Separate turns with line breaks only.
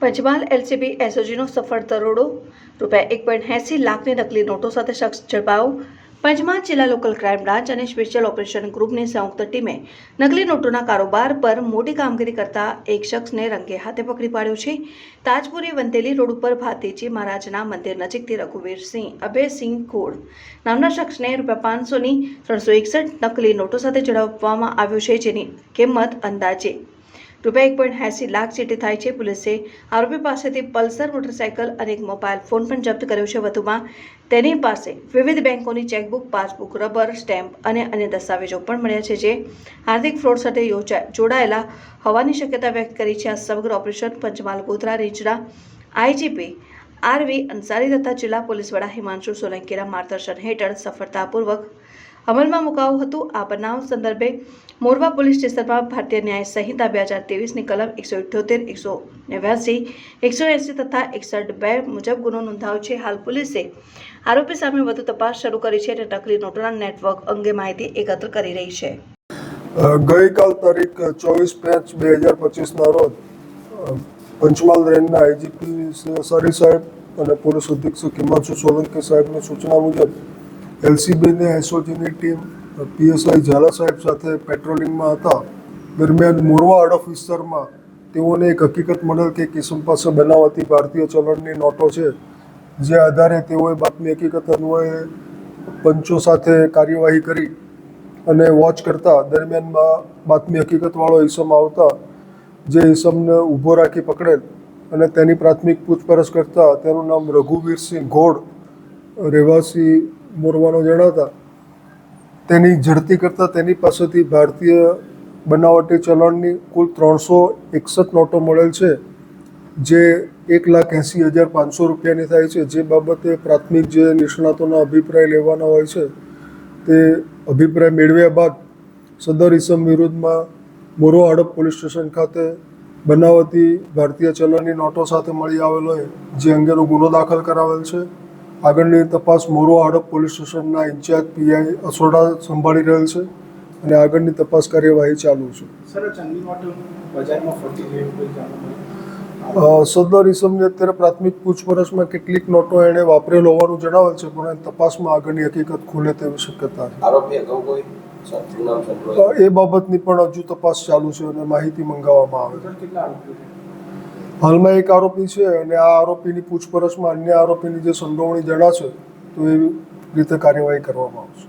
Panchmahal LCB એસઓજીનો સફળ દરોડો રૂપિયા 1.80 લાખની નકલી નોટો સાથે શખ્સ ઝડપાયો। પંચમહાલ જિલ્લા લોકલ ક્રાઇમ બ્રાન્ચ અને સ્પેશિયલ ઓપરેશન ગ્રુપની સંયુક્ત ટીમે નકલી નોટોના કારોબાર પર મોટી કામગીરી કરતા એક શખ્સને રંગે હાથે પકડી પાડ્યો છે। તાજપુરી વંતેલી રોડ ઉપર ભાતીજી મહારાજના મંદિર નજીકથી રઘુવીરસિંહ અભયસિંહ ગોળ નામના શખ્સને રૂપિયા 500ની 361 નકલી નોટો સાથે ઝડપવામાં આવ્યો છે, જેની કિંમત અંદાજે રૂપિયા 1.80 લાખ જેટલી થાય છે। પોલીસે આરોપી પાસેથી પલ્સર મોટરસાયકલ અને એક મોબાઈલ ફોન પણ જપ્ત કર્યો છે। વધુમાં તેની પાસે વિવિધ બેંકોની ચેકબુક, પાસબુક, રબર સ્ટેમ્પ અને અન્ય દસ્તાવેજો પણ મળ્યા છે, જે આર્થિક ફ્રોડ સાથે જોડાયેલા હોવાની શક્યતા વ્યક્ત કરી છે। આ સમગ્ર ઓપરેશન પંચમહાલ ગોધરા રેન્જના આઈજીપી આરવી અંસારી તથા જિલ્લા પોલીસ વડા હિમાંશુ સોલંકીના માર્ગદર્શન હેઠળ સફળતાપૂર્વક અમલમાં મુકાયું હતું। આ બનાવ સંદર્ભે મોરવા પોલીસ સ્ટેશનમાં ભારતીય ન્યાય સંહિતા 2023ની કલમ 178, 189, 180 તથા 61(2) મુજબ ગુનો નોંધાયો છે। હાલ પોલીસે આરોપી સામે વધુ તપાસ શરૂ કરી છે અને નકલી નોટોના નેટવર્ક અંગે માહિતી એકત્ર કરી રહી છે।
ગઈકાલ તારીખ 24/5/2025ના રોજ પંચમહાલ રેન્જના આઈજીપી અંસારી સાહેબ અને પોલીસ અધિક્ષક હિમાંશુ સોલંકી સાહેબની સૂચના મુજબ એલસીબીની એસઓજીની ટીમ પીએસઆઈ ઝાલા સાહેબ સાથે પેટ્રોલિંગમાં હતા। દરમિયાન મોરવા હડફ વિસ્તારમાં તેઓને એક હકીકત મળેલ કે કિસમ પાસે બનાવટી ભારતીય ચલણની નોટો છે, જે આધારે તેઓએ બાતમી હકીકત અન્વયે પંચો સાથે કાર્યવાહી કરી અને વોચ કરતા દરમિયાનમાં બાતમી હકીકતવાળો ઈસમ આવતા જે ઈસમને ઊભો રાખી પકડેલ અને તેની પ્રાથમિક પૂછપરછ કરતા તેનું નામ રઘુવીરસિંહ ગોળ રહેવાસી મોરવાનો જણાતા તેની ઝડપી કરતાં તેની પાસેથી ભારતીય બનાવટી ચલણની કુલ 361 નોટો મળેલ છે, જે 1,80,500 રૂપિયાની થાય છે। જે બાબતે પ્રાથમિક જે નિષ્ણાતોના અભિપ્રાય લેવાના હોય છે, તે અભિપ્રાય મેળવ્યા બાદ સદર ઈસમ વિરુદ્ધમાં મોરવા હડપ પોલીસ સ્ટેશન ખાતે બનાવટી ભારતીય ચલણની નોટો સાથે મળી આવેલ હોય જે અંગેનો ગુનો દાખલ કરાવેલ છે। આગળની તપાસ મોરવા હડપ પોલીસ સ્ટેશનના ઇન્ચાર્જ પીઆઈ અસોડા સંભાળી રહેલ છે અને આગળની તપાસ કાર્યવાહી ચાલુ છે। સદર ઈસમની અત્યારે પ્રાથમિક પૂછપરછમાં કેટલીક નોટો એણે વાપરેલ હોવાનું જણાવેલ છે, પણ તપાસમાં આગળની હકીકત ખુલે તેવી શક્યતા છે। એ બાબતની પણ હજુ તપાસ ચાલુ છે અને માહિતી મંગાવવામાં આવે છે। હાલમાં એક આરોપી છે અને આ આરોપીની પૂછપરછમાં અન્ય આરોપીની જે સંડોવણી જણાશે તો એવી રીતે કાર્યવાહી કરવામાં આવશે।